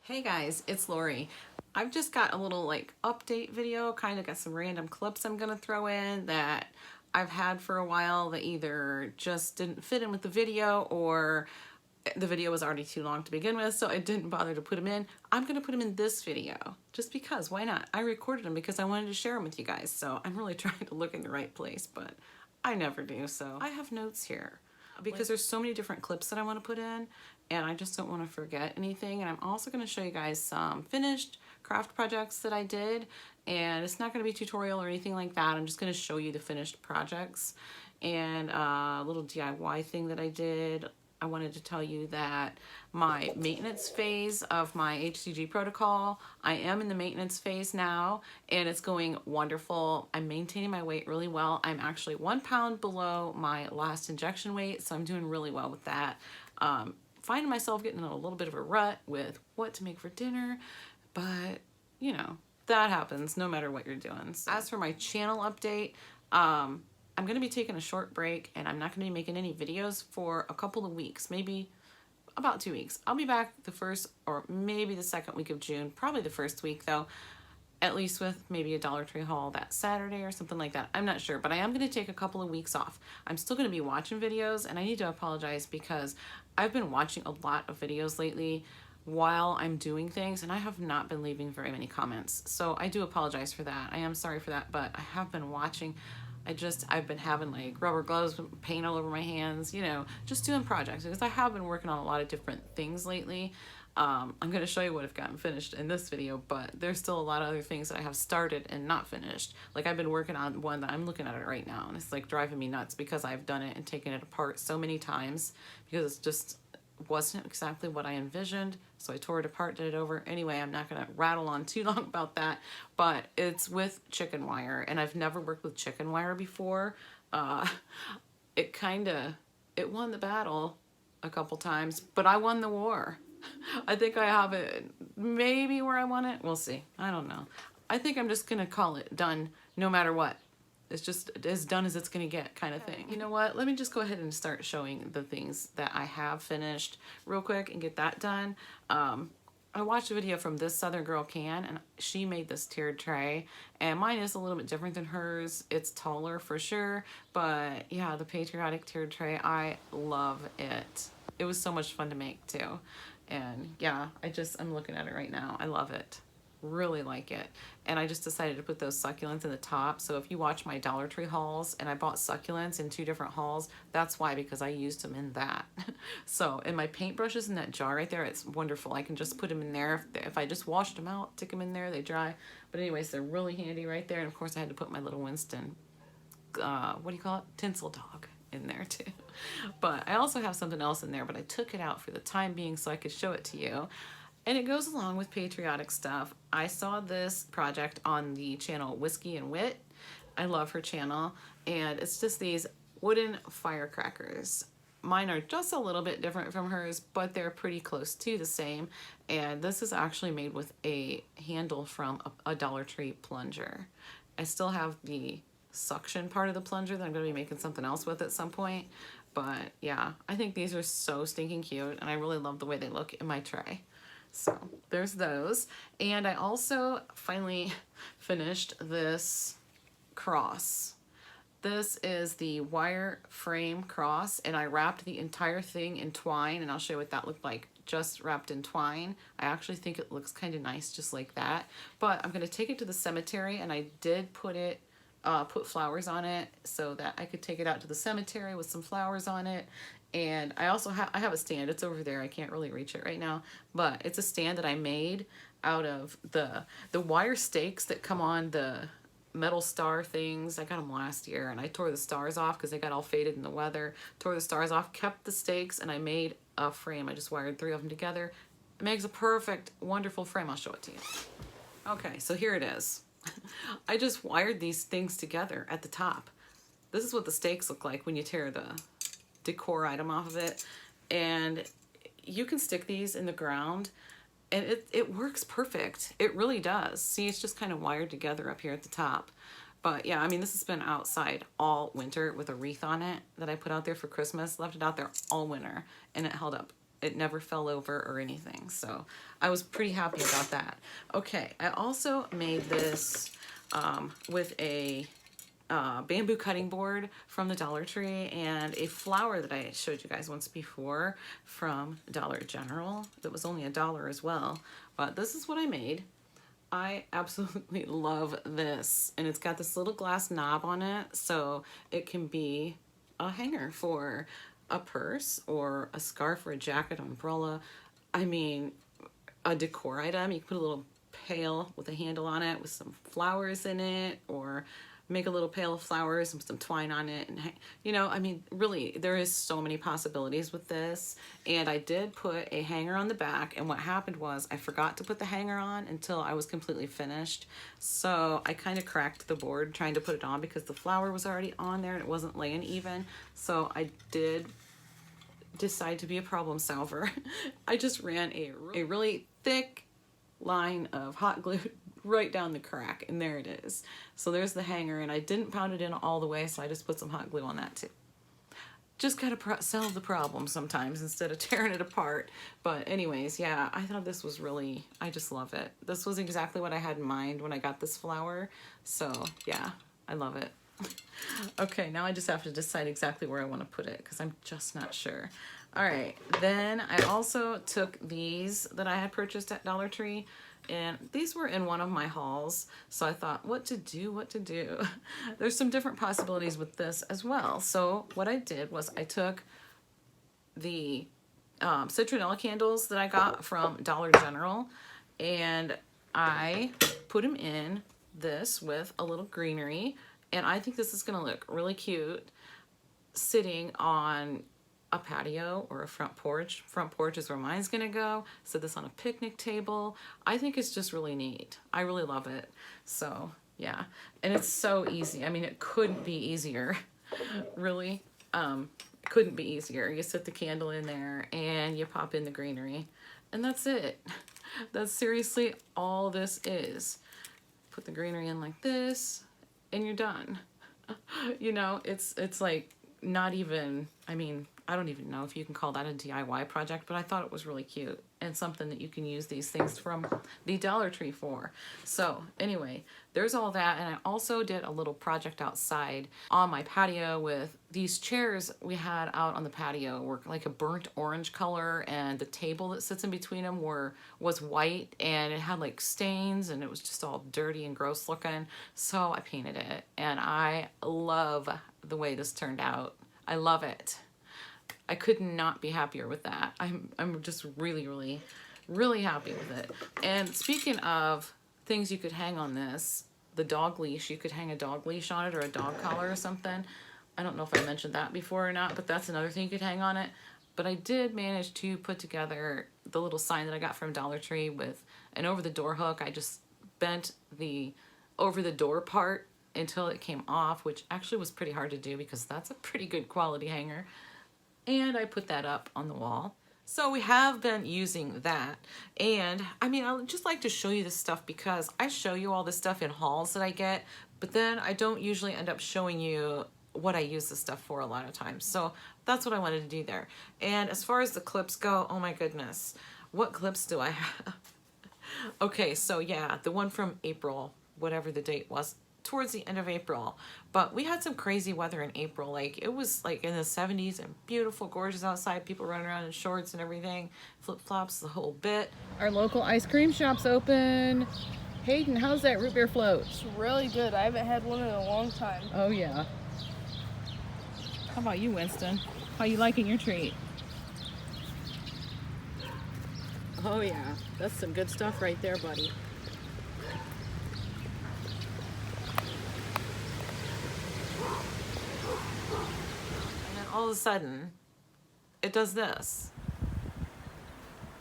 Hey guys, it's Lori. I've just got a little update video, kind of got some random clips I'm gonna throw in that I've had for a while that either just didn't fit in with the video or the video was already too long to begin with, so I didn't bother to put them in. I'm gonna put them in this video just because, why not? I recorded them because I wanted to share them with you guys, so I'm really trying to look in the right place, but I never do. So I have notes here because there's so many different clips that I want to put in and I just don't want to forget anything. And I'm also going to show you guys some finished craft projects that I did, and it's not going to be a tutorial or anything like that. I'm just going to show you the finished projects and a little DIY thing that I did. I wanted to tell you that my maintenance phase of my HCG protocol, I am in the maintenance phase now and it's going wonderful. I'm maintaining my weight really well. I'm actually 1 pound below my last injection weight, so I'm doing really well with that. Finding myself getting in a little bit of a rut with what to make for dinner, but you know, that happens no matter what you're doing. So, as for my channel update, I'm going to be taking a short break and I'm not going to be making any videos for a couple of weeks, maybe about 2 weeks. I'll be back the first or maybe the second week of June, probably the first week though, at least with maybe a Dollar Tree haul that Saturday or something like that. I'm not sure, but I am going to take a couple of weeks off. I'm still going to be watching videos, and I need to apologize because I've been watching a lot of videos lately while I'm doing things and I have not been leaving very many comments. So I do apologize for that. I am sorry for that, but I have been watching. I've been having like rubber gloves, paint all over my hands, you know, just doing projects because I have been working on a lot of different things lately. I'm going to show you what I've gotten finished in this video, but there's still a lot of other things that I have started and not finished. Like I've been working on one that I'm looking at it right now and it's like driving me nuts because I've done it and taken it apart so many times because it's just wasn't exactly what I envisioned. So I tore it apart, did it over. Anyway, I'm not going to rattle on too long about that, but it's with chicken wire and I've never worked with chicken wire before. It won the battle a couple times, but I won the war. I think I have it maybe where I want it. We'll see. I don't know. I think I'm just going to call it done no matter what. It's just as done as it's going to get kind of thing. You know what? Let me just go ahead and start showing the things that I have finished real quick and get that done. I watched a video from This Southern Girl Can, and she made this tiered tray, and mine is a little bit different than hers. It's taller for sure, but yeah, the patriotic tiered tray, I love it. It was so much fun to make too. And yeah, I'm looking at it right now. I love it. Really like it. And I just decided to put those succulents in the top. So if you watch my Dollar Tree hauls and I bought succulents in 2 different hauls, that's why, because I used them in that. So, and my paintbrushes in that jar right there, it's wonderful. I can just put them in there. If I just washed them out, stick them in there, they dry. But anyways, they're really handy right there. And of course I had to put my little Winston, what do you call it? Tinsel dog in there too. But I also have something else in there, but I took it out for the time being so I could show it to you. And it goes along with patriotic stuff. I saw this project on the channel Whiskey and Wit. I love her channel. And it's just these wooden firecrackers. Mine are just a little bit different from hers, but they're pretty close to the same. And this is actually made with a handle from a Dollar Tree plunger. I still have the suction part of the plunger that I'm going to be making something else with at some point. But yeah, I think these are so stinking cute, and I really love the way they look in my tray. So there's those. And I also finally finished this cross. This is the wire frame cross, and I wrapped the entire thing in twine, and I'll show you what that looked like just wrapped in twine. I actually think it looks kind of nice just like that. But I'm going to take it to the cemetery, and I did put flowers on it so that I could take it out to the cemetery with some flowers on it. And I also have a stand. It's over there. I can't really reach it right now, but it's a stand that I made out of the wire stakes that come on the metal star things. I got them last year, and I tore the stars off because they got all faded in the weather. Tore the stars off, kept the stakes, and I made a frame. I just wired 3 of them together. It makes a perfect, wonderful frame. I'll show it to you. Okay, so here it is. I just wired these things together at the top. This is what the stakes look like when you tear the decor item off of it, and you can stick these in the ground and it works perfect. It really does. See, it's just kind of wired together up here at the top. But yeah, I mean, this has been outside all winter with a wreath on it that I put out there for Christmas. Left it out there all winter and it held up it never fell over or anything. So I was pretty happy about that. Okay, I also made this with a bamboo cutting board from the Dollar Tree and a flower that I showed you guys once before from Dollar General that was only $1 as well. But this is what I made. I absolutely love this, and it's got this little glass knob on it, so it can be a hanger for a purse or a scarf or a jacket, umbrella. I mean, a decor item. You can put a little pail with a handle on it with some flowers in it, or make a little pail of flowers and put some twine on it, and you know, I mean, really, there is so many possibilities with this. And I did put a hanger on the back, and what happened was I forgot to put the hanger on until I was completely finished, so I kind of cracked the board trying to put it on because the flower was already on there and it wasn't laying even. So I did decide to be a problem solver. I just ran a really thick line of hot glue right down the crack, and there it is. So there's the hanger, and I didn't pound it in all the way, so I just put some hot glue on that too. Just gotta solve the problem sometimes instead of tearing it apart. But anyways, yeah, I thought this was really, I just love it. This was exactly what I had in mind when I got this flower. So yeah, I love it. Okay, now I just have to decide exactly where I want to put it because I'm just not sure. All right, then I also took these that I had purchased at Dollar Tree, and these were in one of my hauls, so I thought, what to do? There's some different possibilities with this as well. So what I did was I took the citronella candles that I got from Dollar General, and I put them in this with a little greenery, and I think this is gonna look really cute sitting on a patio or a front porch. Front porch is where mine's gonna go. Set this on a picnic table. I think it's just really neat. I really love it. So yeah, and it's so easy. I mean, it couldn't be easier. Really, couldn't be easier. You set the candle in there and you pop in the greenery, and that's it. That's seriously all this is. Put the greenery in like this, and you're done. You know, it's like not even, I mean, I don't even know if you can call that a DIY project, but I thought it was really cute and something that you can use these things from the Dollar Tree for. So anyway, there's all that. And I also did a little project outside on my patio with these chairs we had out on the patio were like a burnt orange color, and the table that sits in between them was white, and it had like stains, and it was just all dirty and gross looking. So I painted it, and I love the way this turned out. I love it. I could not be happier with that. I'm just really, really, really happy with it. And speaking of things you could hang on this, the dog leash, you could hang a dog leash on it or a dog collar or something. I don't know if I mentioned that before or not, but that's another thing you could hang on it. But I did manage to put together the little sign that I got from Dollar Tree with an over-the-door hook. I just bent the over-the-door part until it came off, which actually was pretty hard to do because that's a pretty good quality hanger. And I put that up on the wall. So we have been using that. And I mean, I would just like to show you this stuff because I show you all this stuff in hauls that I get, but then I don't usually end up showing you what I use this stuff for a lot of times. So that's what I wanted to do there. And as far as the clips go, oh my goodness, what clips do I have? Okay, so yeah, the one from April, whatever the date was, towards the end of April. But we had some crazy weather in April. Like, it was like in the 70s and beautiful, gorgeous outside, people running around in shorts and everything, flip-flops, the whole bit. Our local ice cream shop's open. Hayden, how's that root beer float? It's really good. I haven't had one in a long time. Oh yeah. How about you, Winston? How you liking your treat? Oh yeah, that's some good stuff right there, buddy. All of a sudden, it does this.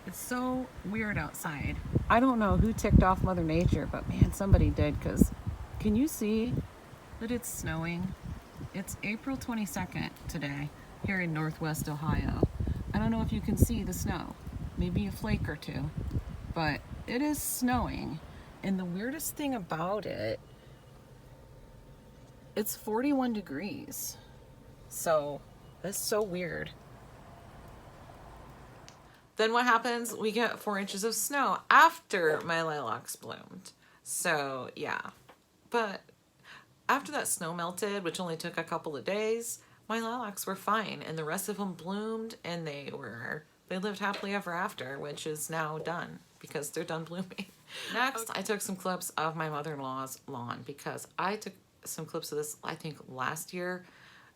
It's so weird outside. I don't know who ticked off Mother Nature, but man, somebody did, because can you see that it's snowing? It's April 22nd today here in Northwest Ohio. I don't know if you can see the snow, maybe a flake or two, but it is snowing. And the weirdest thing about it, it's 41 degrees. So that's so weird. then what happens? We get 4 inches of snow after my lilacs bloomed. So yeah, but after that snow melted, which only took a couple of days, my lilacs were fine, and the rest of them bloomed, and they lived happily ever after, which is now done because they're done blooming. Next, I took some clips of my mother-in-law's lawn because I took some clips of this, I think, last year.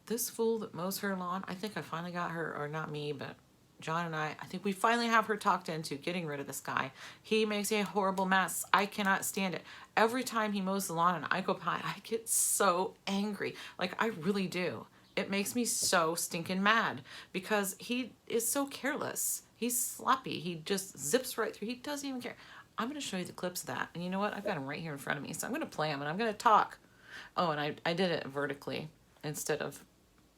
This fool that mows her lawn, I think I finally got her, or not me, but John and I think we finally have her talked into getting rid of this guy. He makes a horrible mess. I cannot stand it. Every time he mows the lawn and I go by, I get so angry. Like, I really do. It makes me so stinking mad because he is so careless. He's sloppy. He just zips right through. He doesn't even care. I'm going to show you the clips of that. And you know what? I've got them right here in front of me. So I'm going to play them and I'm going to talk. Oh, and I did it vertically instead of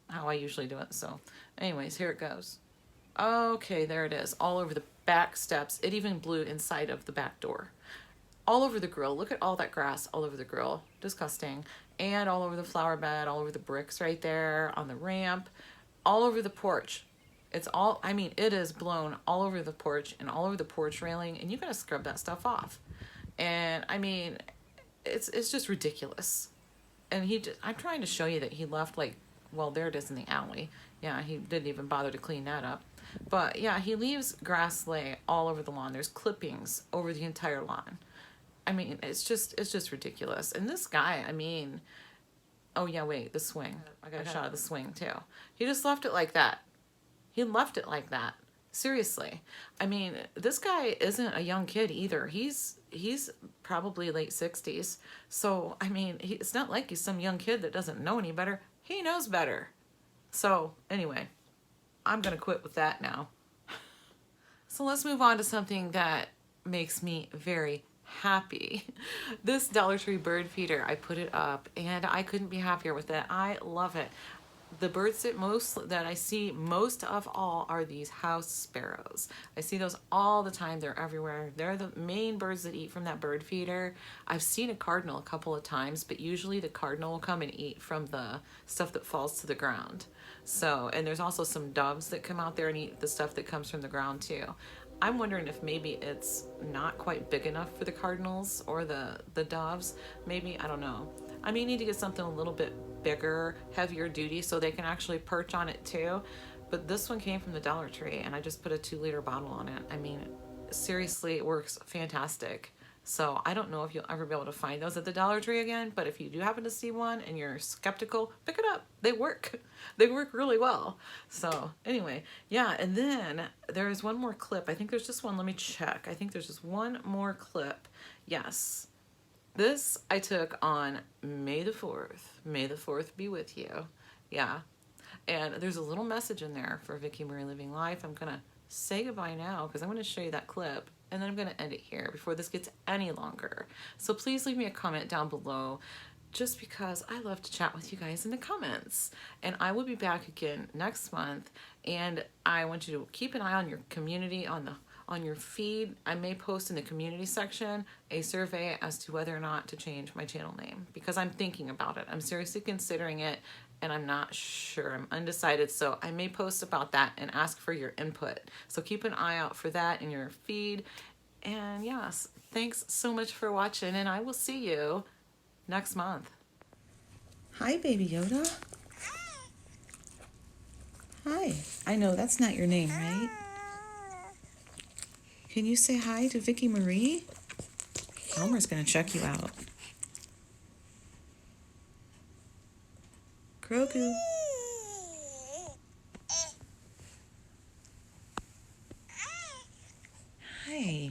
how I usually do it. So anyways, here it goes. Okay, there it is. All over the back steps. It even blew inside of the back door. All over the grill. Look at all that grass all over the grill. Disgusting. And all over the flower bed, all over the bricks right there, on the ramp, all over the porch. It's all, I mean, it is blown all over the porch and all over the porch railing, and you gotta scrub that stuff off. And I mean, it's just ridiculous. And I'm trying to show you that he left, like, well, there it is in the alley. Yeah, he didn't even bother to clean that up. But yeah, he leaves grass lay all over the lawn. There's clippings over the entire lawn. I mean, it's just ridiculous. And this guy, I mean, oh yeah, wait, the swing. I got a shot of the swing too. He just left it like that. He left it like that. Seriously. I mean, this guy isn't a young kid either. He's probably late 60s. So, I mean, it's not like he's some young kid that doesn't know any better. He knows better. So, anyway, I'm going to quit with that now. So let's move on to something that makes me very happy. This Dollar Tree bird feeder, I put it up and I couldn't be happier with it. I love it. The birds that I see most of all are these house sparrows. I see those all the time. They're everywhere. They're the main birds that eat from that bird feeder. I've seen a cardinal a couple of times, but usually the cardinal will come and eat from the stuff that falls to the ground. So, and there's also some doves that come out there and eat the stuff that comes from the ground too. I'm wondering if maybe it's not quite big enough for the cardinals or the doves. Maybe, I don't know. I may need to get something a little bit bigger, heavier duty so they can actually perch on it too. But this one came from the Dollar Tree and I just put a 2-liter bottle on it. I mean, seriously, it works fantastic. So I don't know if you'll ever be able to find those at the Dollar Tree again, but if you do happen to see one and you're skeptical, pick it up. They work. They work really well. So anyway, yeah, and then there's one more clip. I think there's just one. Let me check. I think there's just one more clip. Yes. This I took on May the 4th. May the 4th be with you. Yeah. And there's a little message in there for Vicky Marie Living Life. I'm going to say goodbye now because I'm going to show you that clip. And then I'm going to end it here before this gets any longer. So please leave me a comment down below just because I love to chat with you guys in the comments. And I will be back again next month. And I want you to keep an eye on your community, on your feed. I may post in the community section a survey as to whether or not to change my channel name because I'm thinking about it. I'm seriously considering it and I'm not sure. I'm undecided. So I may post about that and ask for your input. So keep an eye out for that in your feed. And yes, thanks so much for watching and I will see you next month. Hi, Baby Yoda. Hi. I know that's not your name, right? Can you say hi to Vicky Marie? Elmer's gonna check you out. Grogu. Hi.